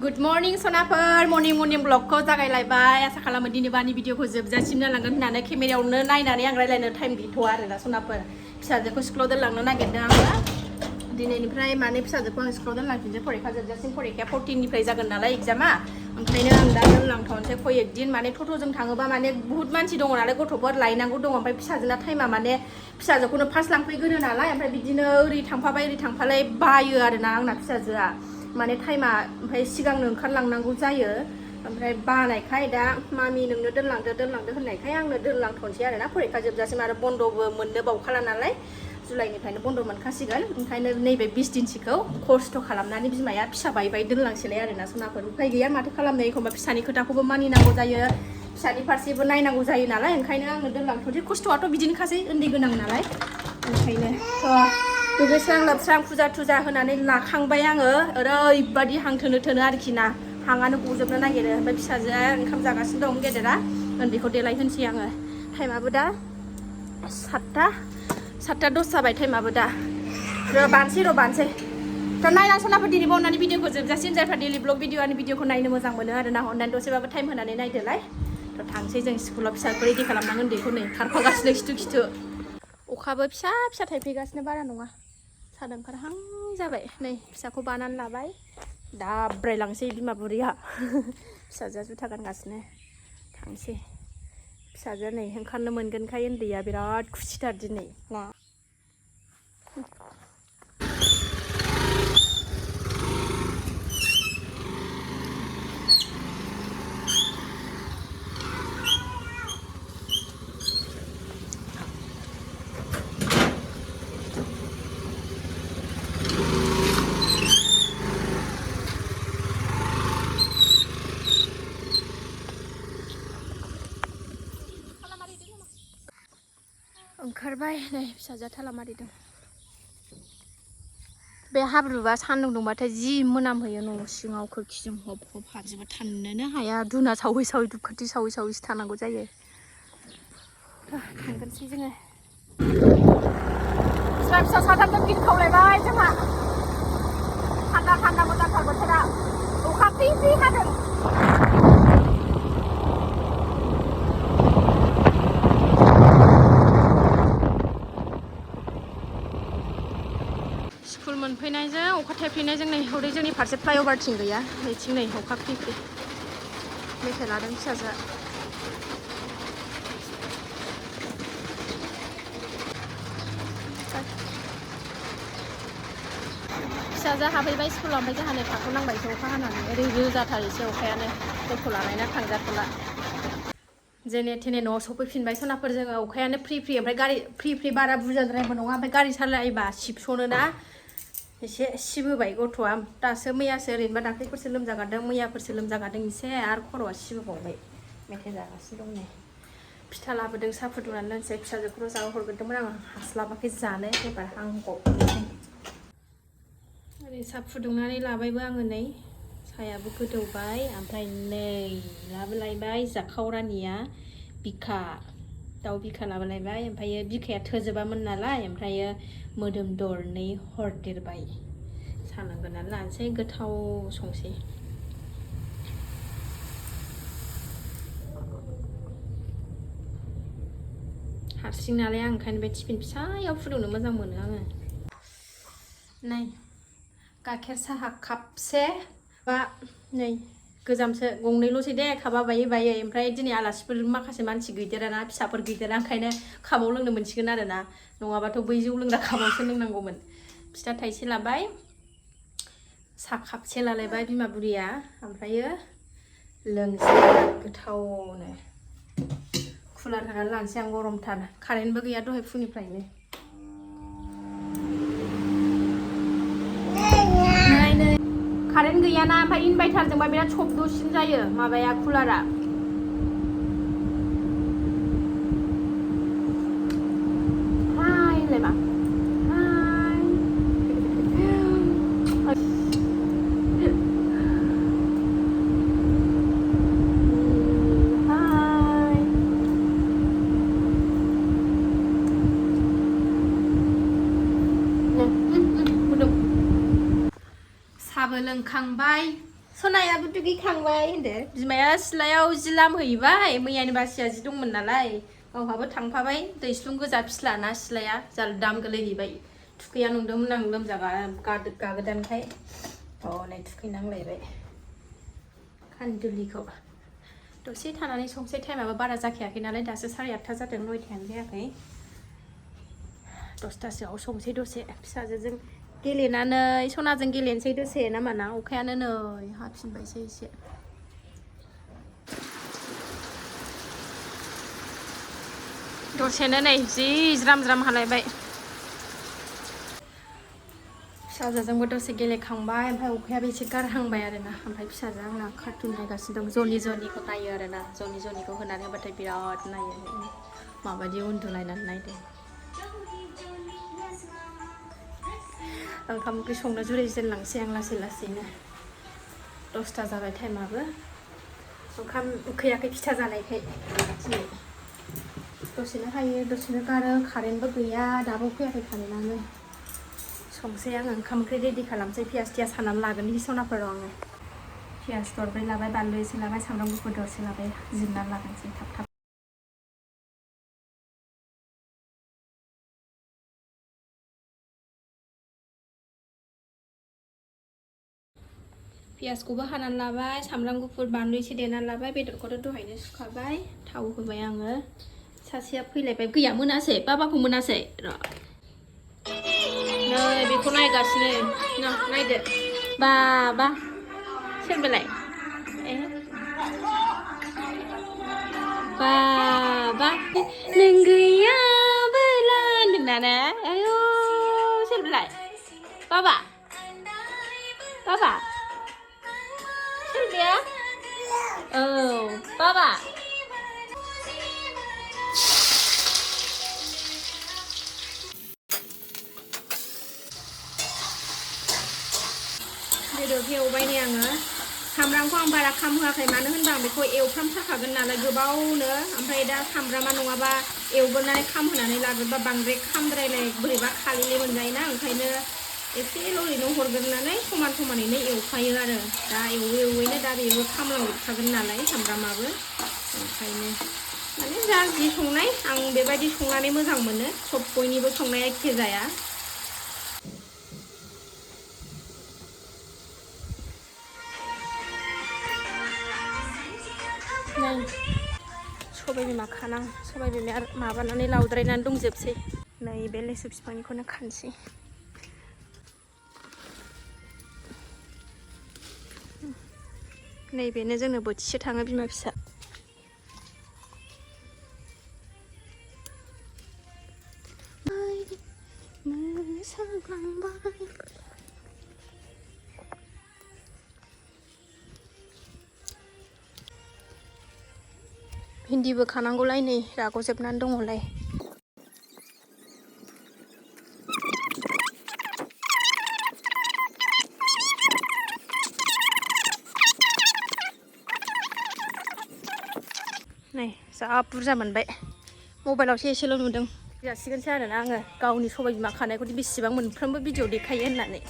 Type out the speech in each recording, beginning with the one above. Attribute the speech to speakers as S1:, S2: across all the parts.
S1: Good morning सनाफोर morning ब्लगखौ जागायलायबाय आसा खालामो दिनै बानि भिडिअखौ जोबजासिम नायलांगोन होननानै केमेरायावनो नायनानै आं रायलायनो टाइम गैथ'आ आरोना सनाफोर फिसाजोखौ स्कुलाव दोनलांनो नागिरदों आङो दिनैनिफ्राय माने फिसाजोखौ आं स्कुलाव दोनलांफिनसै फरिखा जोबजासिम फरिखाया 14 निफ्राय जागोन नालाय एग्जामा ओंखायनो आं दा दोनलांथ'नोसै खयेक दिन माने टट'जों थाङोबा माने बहुत मानसि दङ नालाय गथ'फोर लायनांगौ दङ ओमफ्राय फिसाजोना टाइमा माने फिसाजोखौनो फार्स्ट लांफैग्रो नालाय ओमफ्राय बिदिनो ओरै थांफालाय बायो आरोना आंना फिसाजोआ माने टाइमा ओमफ्राय सिगांनो ओंखारलांनांगौ जायो ओमफ्राय बानायखाय दा मामि नोंनो दोनलांदो होननायखाय आंनो दोनलांथ'नोसै आरोना फरिखा जोबजासिम आरो बन्द'बो मोननो बावखाला नालाय जुलाइनिफ्रायनो बन्द' मोनखासिगोन ओंखायनो नैबे 20 दिनसोखौ खस्थ' खालामनानै बिमाया फिसा बाय दोनलांसैलाय आरोना सनाफोर उफाय गैया माथो खालामनो एखमबा फिसानि खोथाखौबो मानिनांगौ जायो फिसानि फारसेबो नायनांगौ जायो नालाय ओंखायनो आंनो दोनलांथ'नोसै खस्थ'आथ' बिदिनोखासै उन्दै गोनां नालाय ओंखायनो दुगैस्रां लोबस्रां फुजा होनानै लाखांबाय आङो ओरैबादि हां थोनो आरोखि ना हाङानो गजोबनो नागिरो ओमफ्राय फिसाजोआ ओंखाम जागासिनो दं गेदेरा उन्दैखौ देलायहोनसै आङो टाइमाबो दा 7:10 जाबाय टाइमाबो दा बानसै थ' नायना सनाफोर दिनै बावनानै भिडिअखौ जोबजासिम जायफ्रा डेलि ब्लग भिडिअखौ नायनो मोजां मोनो आरोना अननानै दसेबाबो टाइम होनानै नायदोलाय थ' थांसै जों स्कुलाव फिसाखौ रेडि खालामनांगोन उन्दैखौ नै खारफागासिनो खिथु अखाबो फिसा थाइफ्रिगासिनो बारा नङा सादों ओंखारहां जाबाय नै फिसाखौ बानानै लाबाय दाब्रायलांसै बिमा बुरिया फिसाजोआ जुथा गानगासिनो थांसै फिसाजोआ नै ओंखारनो मोनगोनखाय उन्दैया बिराद खुसिथार दिनै ना ओंखारबाय नै फिसाजोआ थाला मारिदों बे हाब्रुबा सान्दुं दुंबाथाय जि मोनामहोयो न' सिङाव खोरखिजों हब हाबजोबो थानोनो हाया धुना सावै धुपखाथि सावैसो थानांगौ जायो थांगोनसै जोङो फिसा साथामजों गिखावलायबाय जोंहा थान्दा मोजांथार बोथोरा अखा फ्रि हादों स्कुल मोनफैनायजों अखा थाइफ्रिनायजों नै हरै जोंनि फारसे फ्लाइअभारथिं गैया नैथिं नै अखा फ्रि मेथाइ लादों फिसाजोआ फिसाजोआ हाबहैबाय स्कुलाव ओमफ्राय जोंहा नै थाथ'नांबायसो अखा हानानै ओरै रोजाथार एसे अखायानो गथ' लानायना थांजाथ'ला जेने थेने न'आव सफैफिनबाय सनाफोर जोङो अखायानो फ्रि ओमफ्राय गारि फ्रि बारा बुरजाद्रायबो नङा ओमफ्राय गारि सालायबा सिबस'नो ना एसे सिबोबाय गथ'आ दासो मैयासो ओरैनोबा दाख्लैफोरसो लोमजागारदों मैयाफोरसो लोमजागारदों एसे आरो खर'आ सिबोबावबाय मेथाइ जागासिनो दं नै फिथा लाबोदों साहा फुदुंनानै लोंसै फिसाजोखौल' जाहोहरग्रोदोंमोन आं हास्लाबाखै जानो एबार हांगबनोसै ओरै साहा फुदुंनानै लाबायबो आङो नै साहायाबो गोदौबाय ओमफ्राय नै लाबोलायबाय जाखावरानिया बिखा दाउ बिखा लाबोलायबाय ओमफ्रायो बिखाया थोजोबामोन नालाय ओमफ्रायो मोदोम दरनै हरदेरबाय साहा लोंग्रोनानै लानोसै गोथाव संसै हारसिं नालाय आं ओंखायनो बे टिफिन फिसायाव फुदुंनो मोजां मोनो आङो नै गाइखेर साहा कापसे बा नै गोजामसो गंनैल'सै दे खाबा बायै ओमफ्राय दिनै आलासिफोर माखासे मानसि गैदेराना फिसाफोर गैदेरा ओंखायनो खाबाव लोंनो मोनसिगोन आरोना नङाबाथ' बै जौ लोंग्रा खाबावसो लोंनांगौमोन फिथा थाइसे लाबाय साहा कापसे लालायबाय बिमा बुरिया ओमफ्रायो लोंसै गोथावनो कुलार होनानै लानोसै आं गरमथार कारेन्टबो गैया दहाय फुंनिफ्रायनो कारेन्ट गैयाना ओमफ्राय इनभाइटारजोंबा बिराद शब्दसिन जायो माबाया कुलारा हाय मा साहाबो लोंखांबाय सनायाबो दुगैखांबाय होनदो बिमाया सिलायाव जि लामहैबाय मैयानि बासिया जि दंमोन नालाय गावहाबो थांफाबाय दैस्लुं गोजा फिस्लाना सिलाया जालदाम गोलैहैबाय थुखैया नंदोंमोन आं गागोदानखाय हनै थुखैनांलायबाय खानदुलिखौ दसे थानानै संसै टाइमाबो बारा जाखायाखै नालाय दासो 8:30 जादों 9:00 जायाखै 10:00सोआव संसै दसे फिसाजोजों गेलेनानै सनाजों गेलेनोसै दसे ना माना अखायानो नै हाफिनबायसै एसे दसेनो नै जि ज्राम ज्राम हालायबाय फिसाजोजोंबो दसे गेलेखांबाय ओमफ्राय अखायाबो एसे गारहांबाय आरोना ओमफ्राय फिसाजो आंना कार्टुन नायगासिनो दं जनिखौ नायो आरोना जनिखौ होनानै होबाथाय बिराद नायो माबायदि उन्दुलायनानै नायदों ओंखाम ओंख्रि संनो जुरिजेनलांसै आं लासै लासैनो 10:00 जाबाय टाइमाबो ओंखाम उखैयाखै फिथा जानायखाय दसेनो हायो दसेनो गारो कारेन्टबो गैया दाबो फैयाखै कारेन्टआनो संसै आङो ओंखाम ओंख्रि रेडि खालामसै पियास हानानै लागोन सनाफोराव आङो पियास दरब्रै लाबाय बानलु एसे लाबाय सामब्राम गुफुर दरसे लाबाय जिरनानै लागोनसै थाब थाब पियासखौबो हानानै लाबाय सामब्राम गुफुर बानलु एसे देनानै लाबाय बेदरखौथ' दहायनो सुखाबाय थाव होबाय आङो सासेया फैलायबाय गैया मोनासै बाबाखौ मोनासै र' नै बेखौ नायगासिनो नायदो बाबा सोरबेलाय ए बाबा नों गैयाबोला होनदोंना आयौ सोरबेलाय बाबा सोरबेया औ बाबा बेदरखौ एवबाय नै आङो सामब्रामखौ आं बारा खामहोआखै मानो होनबा आं बेखौ एवफ्रामथारखागोन नालाय गोबावनो ओमफ्राय दा सामब्रामा नङाबा एवग्रोनानै खामहोनानै लाग्रोबा बांद्राय खामद्रायलाय बोरैबा खालिले मोनजायोना ओंखायनो एसेल' ओरैनो हरग्रोनानै समानैनो एवफायो आरो दा एवैनो दा बेबो खामलांजोबखागोन नालाय सामब्रामाबो ओंखायनो माने जा जि संनाय आं बेबायदि संनानै मोजां मोनो सब बयनिबो संनाया एखे जाया सबाय बिमा खानां सबाय बिमाया माबानानै लावद्रायनानै दंजोबसै नै बे लेसु बिफांनिखौनो खानोसै नैबेनो जोंनो बोथिसे थाङो बिमा फिसा भिन्दिबो खानांगौलाय नै राग'जोबनानै दङलाय नै जा बुरजा मोनबाय मबाइलावसो एसेल' नुदों जासिगोनसै आरोना आङो गावनि सबाय बिमा खानायखौ बेसेबां मोनफ्रोमबो भिडिअ देखायो होननानै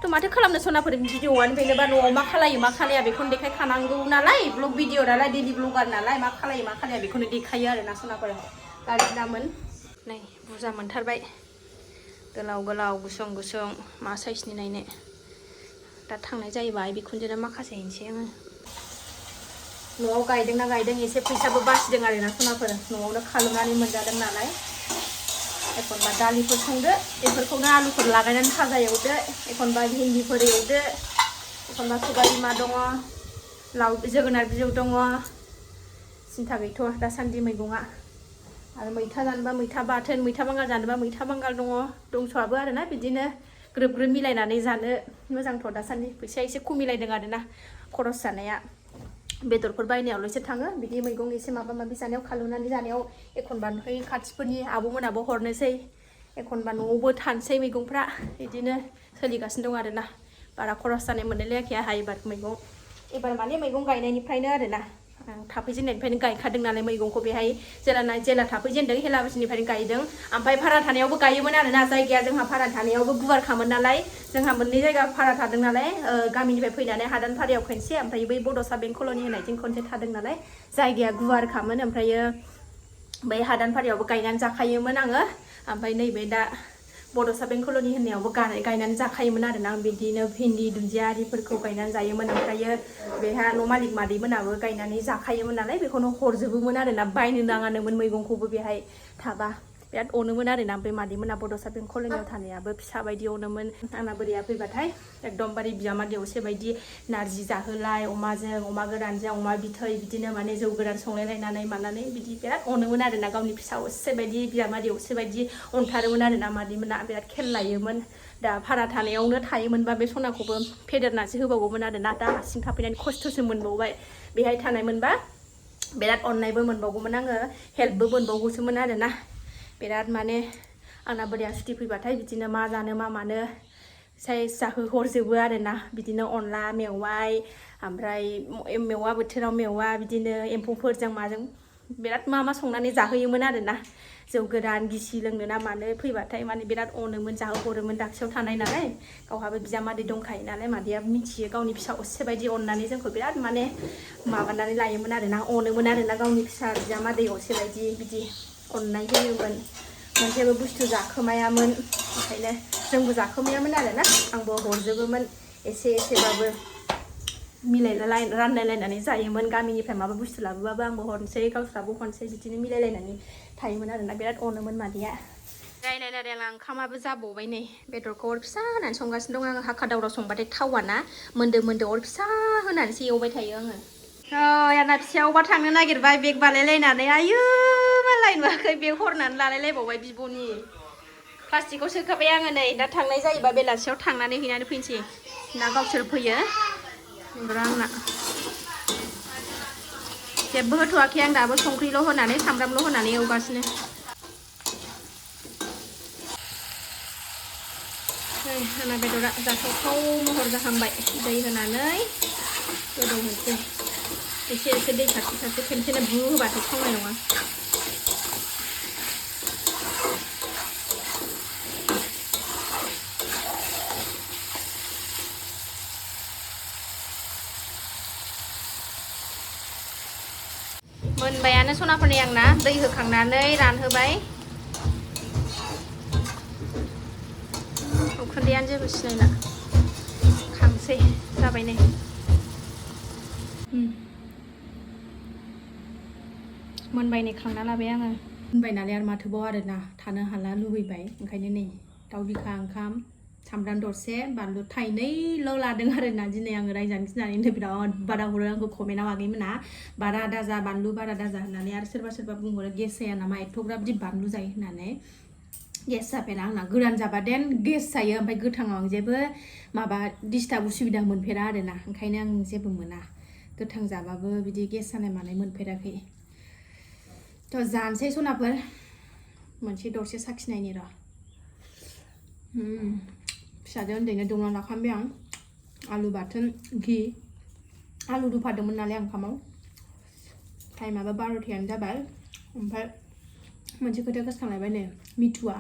S1: थ' माथो खालामनो सनाफोर भिडिअआनो बेनोबा न'आव मा खालायो मा खालाया बेखौनो देखायखानांगौ नालाय ब्लग भिडिअ नालाय डेलि ब्लगार नालाय मा खालाया बेखौनो देखायो आरोना सनाफोर गाज्रि दामोन नै बुरजा मोनथारबाय गोलाव गुसुं मा साइजनि नायनो दा थांनाय जायोबा बिखुनजोनो माखासे हैनोसै आङो न'आव गायदोंना गायदों एसे फैसाबो बासिदों आरोना सनाफोर न'आवनो खालामनानै मोनजादों नालाय एखनबा दालिफोर संदो बेफोरखौनो आलुफोर लागायनानै भाजा एवदो एखनबा भिन्दिफोर एवदो एखनबा सबाय बिमा दङ जोगोनार बिजौ दङ सिन्था गैथ'आ दासान्दि मैगङा आरो मैथा जानोबा मैथा बाथोन मैथा बांगाल जानोबा मैथा बांगाल दंस'आबो आरोना बिदिनो ग्रोब मिलायनानै जानो मोजांथ' दासान्दि फैसाया एसे खम मिलायदों आरोना खरस जानाया बेदरफोर बायनायावल'सो थाङो बिदि मैगं एसे माबा माबि जानायाव खालामनानै जानायाव एखनबा ओमफ्राय खाथिफोरनि आब'मोनाबो हरनोसै एखनबा न'आवबो थानोसै मैगंफ्रा बिदिनो सोलिगासिनो दं आरोना बारा खरस जानाय मोनलायलायाखै आंहा एबार माने मैगं गायनायनिफ्रायनो आरोना थाफैजेननायनिफ्रायनो गायखादों नालाय मैगंखौ बेहाय जेला थाफैजेनदों हेला बोसोरनिफ्रायनो गायदों ओमफ्राय भारा थानायावबो गायोमोन आरोना जायगाया जोंहा भारा थानायावबो गुवारखामोन नालाय जोंहा मोननै जायगा भारा थादों नालाय गामिनिफ्राय फैनानै हादान भारायाव खनसे ओमफ्राय बै बड'सा बेंक कल'नि होनायजों खनसे थादों नालाय जायगाया गुवारखामोन ओमफ्रायो बै हादान भारायावबो गायनानै जाखायोमोन आङो ओमफ्राय नैबे दा बड'सा बेंक कल'नि होननायावबो गायनानै जाखायोमोन आरोना आं बिदिनो भिन्दि दुन्दिया आरिफोरखौ गायनानै जायोमोन ओमफ्रायो बेहा न' मालिक मादैमोनाबो गायनानै जाखायोमोन नालाय बेखौनो हरजोबोमोन आरोना बायनो नाङानोमोन मैगंखौबो बेहाय थाबा बिराद अनोमोन आरोना बे मादैमोना बड'सा बेंक कल'नियाव थानायाबो फिसा बायदि अनोमोन आंना बोरैया फैबाथाय एकदमबारे बिजामादै असे बायदि नारजि जाहोलाय अमाजों अमा गोरानजों अमा बिथै बिदिनो माने जौ गोरान संलायलायनानै मानानै बिदि बिराद अनोमोन आरोना गावनि फिसा असे बायदि बिजामादै असे बायदि अनथारोमोन आरोना मादैमोना बिराद खेल लायोमोन दा भारा थानायावनो थायोमोनबा बे सनाखौबो फेदेरनासो होबावगौमोन आरोना दा हारसिं थाफैनानै खस्थ'सो मोनबावबाय बेहाय थानायमोनबा बिराद अननायबो मोनबावगौमोन आङो हेल्पबो मोनबावगौसोमोन आरोना बिराद माने आंना बोरिया सुथि फैबाथाय बिदिनो मा जानो मा मानो साइज जाहोहरजोबो आरोना बिदिनो अनला मेवाइ ओमफ्राय मेवा बोथोराव मेवा बिदिनो एम्फौफोरजों माजों बिराद मा संनानै जाहोयोमोन आरोना जौ गोरान गिसि लोंनो ना मानो फैबाथाय माने बिराद अनोमोन जाहोहरोमोन दाबसेयाव थानाय नालाय गावहाबो बिजामादै दंखायो नालाय मादैया मिथियो गावनि फिसा असे बायदि अननानै जोंखौ बिराद माने माबानानै लायोमोन आरोना अनोमोन आरोना गावनि फिसा बिजामादै असे बायदि बिदि अननाय होयोमोन मोनसेबो बुस्थु जाखोमायामोन ओंखायनो जोंबो जाखोमायामोन आरोना आंबो हरजोबोमोन एसे एसेबाबो रानलायलायनानै जायोमोन गामिनिफ्राय माबा बुस्थु लाबोबाबो आंबो हरनोसै गावस्राबो हरनोसै बिदिनो मिलायलायनानै थायोमोन आरोना बिराद अनोमोन मादैया रायलायला ओंखामाबो जाबावबाय नै बेदरखौ अर फिसा होनानै संगासिनो दं आङो हाखा दावराव संबाथाय थावा ना मोन्दो अर फिसा होनानैसो एवबाय थायो आङो आंना फिसायावबा थांनो नागिरबाय बेग बानायलायनानै आयु मालाय नुवाखै बेग हरनानै लालायलायबावबाय बिब'नि प्लास्टिकआव सोखाबाय आङो नै दा थांनाय जायोबा बेलासियाव थांनानै हैनानै फैनोसै ना गावसोर फैयो आंना जेबो होथ'वाखै आं दाबो संख्रिल' होनानै सामब्रामल' होनानै एवगासिनो आंना बेदरा जाथावथाव महर जाहांबाय दै होनानै गोदौहोनोसै एसे दै सारस्रो खेनसेनो बु होबाथाय थावनाय नङा मोनबायानो सनाफोरनि आंना दै होखांनानै रानहोबाय उखुन्दैयानो जेबो सिनायला खांसै जाबाय नै मोनबाय नै खांना लाबाय आङो मोनबाय नालाय आरो माथोबाव आरोना थानो हाला लुबैबाय ओंखायनो नै दाउ बिखा ओंखाम सामब्राम दरसे बानलु थाइनैल' लादों आरोना दिनै आङो रायजानो गिनानैनो बिराद बादा हरो आंखौ कमेन्टआव आगैमोना बारा दाजा बानलु बारा दाजा होननानै आरो सोरबा बुंहरो गेस जाया नामा एथ'ग्राब बिदि बानलु जायो होननानै गेस जाफेरा आंना गोरान जाबा देन गेस जायो ओमफ्राय गोथाङाव आं जेबो माबा डिस्टार्ब उसुबिदा मोनफेरा आरोना ओंखायनो आं जेबो मोना गोथां जाबाबो बिदि गेस जानाय मानाय मोनफेराखै थ' जानोसै सनाफोर मोनसे दरसे साखिनायनि र' फिसाजो उन्दैनो दौना लाखांबाय आं आलु बाथोन घि आलु रुफादोंमोन नालाय ओंखामाव टाइमाबो 12थायानो जाबाय ओमफ्राय मोनसे खोथा गोसोखांलायबाय नै मिथुआ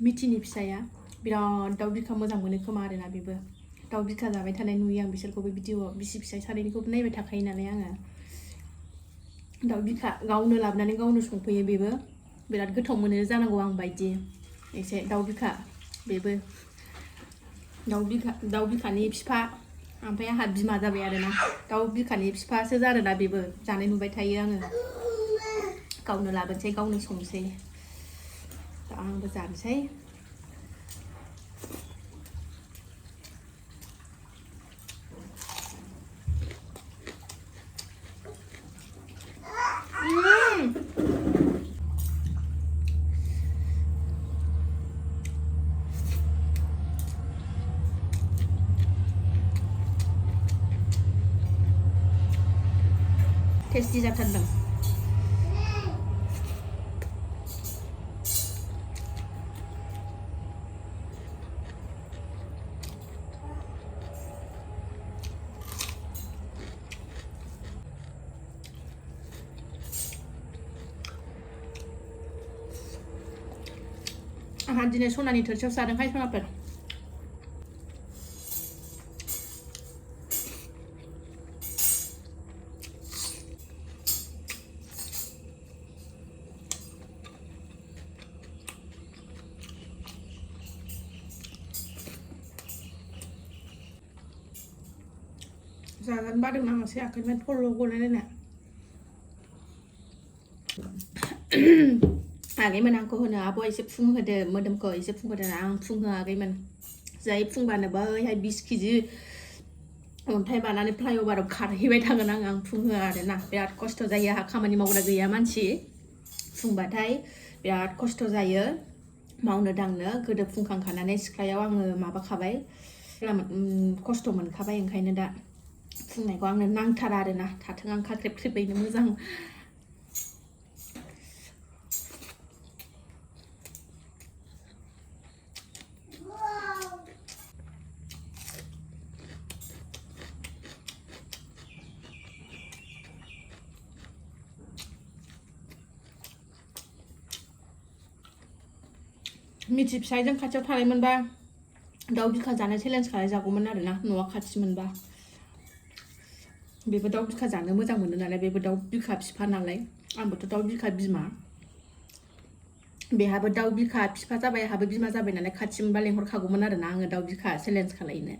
S1: मिथिनि फिसाया बिराद दाउ बिखा मोजां मोनो खोमा आरोना बेबो दाउ बिखा जाबाय थानाय नुयो आं बिसोरखौबो भिडिअ'आव बिसि फिसाय सानैनिखौबो नायबाय थाखायो नालाय आङो दाउ बिखा गावनो लाबोनानै गावनो संफैयो बेबो बिराद गोथाव मोनो जानांगौ आं बायदि एसे दाउ बिखा बेबो दाउ बिखानि बिफा ओमफ्राय आंहा बिमा जाबाय आरोना दाउ बिखानि बिफासो आरोना बेबो जानाय नुबाय थायो आङो गावनो लाबोनोसै गावनो संसै दा आंबो जानोसै टेस्टि जाथारदों आंहा दिनै सनानि थोरसियाव जादोंहाय सनाफोर जागोन बादों नामासै आखाइनिफ्राय थरल' गलायलायनाय आगैमोन आंखौ होनो आब'आ एसे फुंहोदो मोदोमखौ एसे फुंहोदो आं फुंहोआखैमोन जाय फुंबानो बैहाय 20 केजि अन्थाइ बानानै फ्लाइअभाराव खारहैबाय थागोन आं फुंहोआ आरोना बिराद खस्थ' जायो आंहा खामानि मावग्रा गैया मानसि फुंबाथाय बिराद खस्थ' जायो मावनो दांनो गोदो फुंखांखानानै सिख्लायाव आङो माबाखाबाय खस्थ' मोनखाबाय ओंखायनो दा फुंनायखौ आंनो नांथारा आरोना थाथों आं खाख्रेब ख्रेबैनो मोजां मिथि फिसायजों खाथियाव थानायमोनबा दाउ बिखा जानाय चेलेन्ज खालायजागौमोन आरोना न'आ खाथि मोनबा बेबो दाउ बिखा जानो मोजां मोनो नालाय बेबो दाउ बिखा बिफा नालाय आंबोथ' दाउ बिखा बिमा बेहाबो दाउ बिखा बिफा जाबाय आहाबो बिमा जाबाय नालाय खाथि मोनबा लेंहरखागौमोन आरोना आङो दाउ बिखा चेलेन्ज खालायनो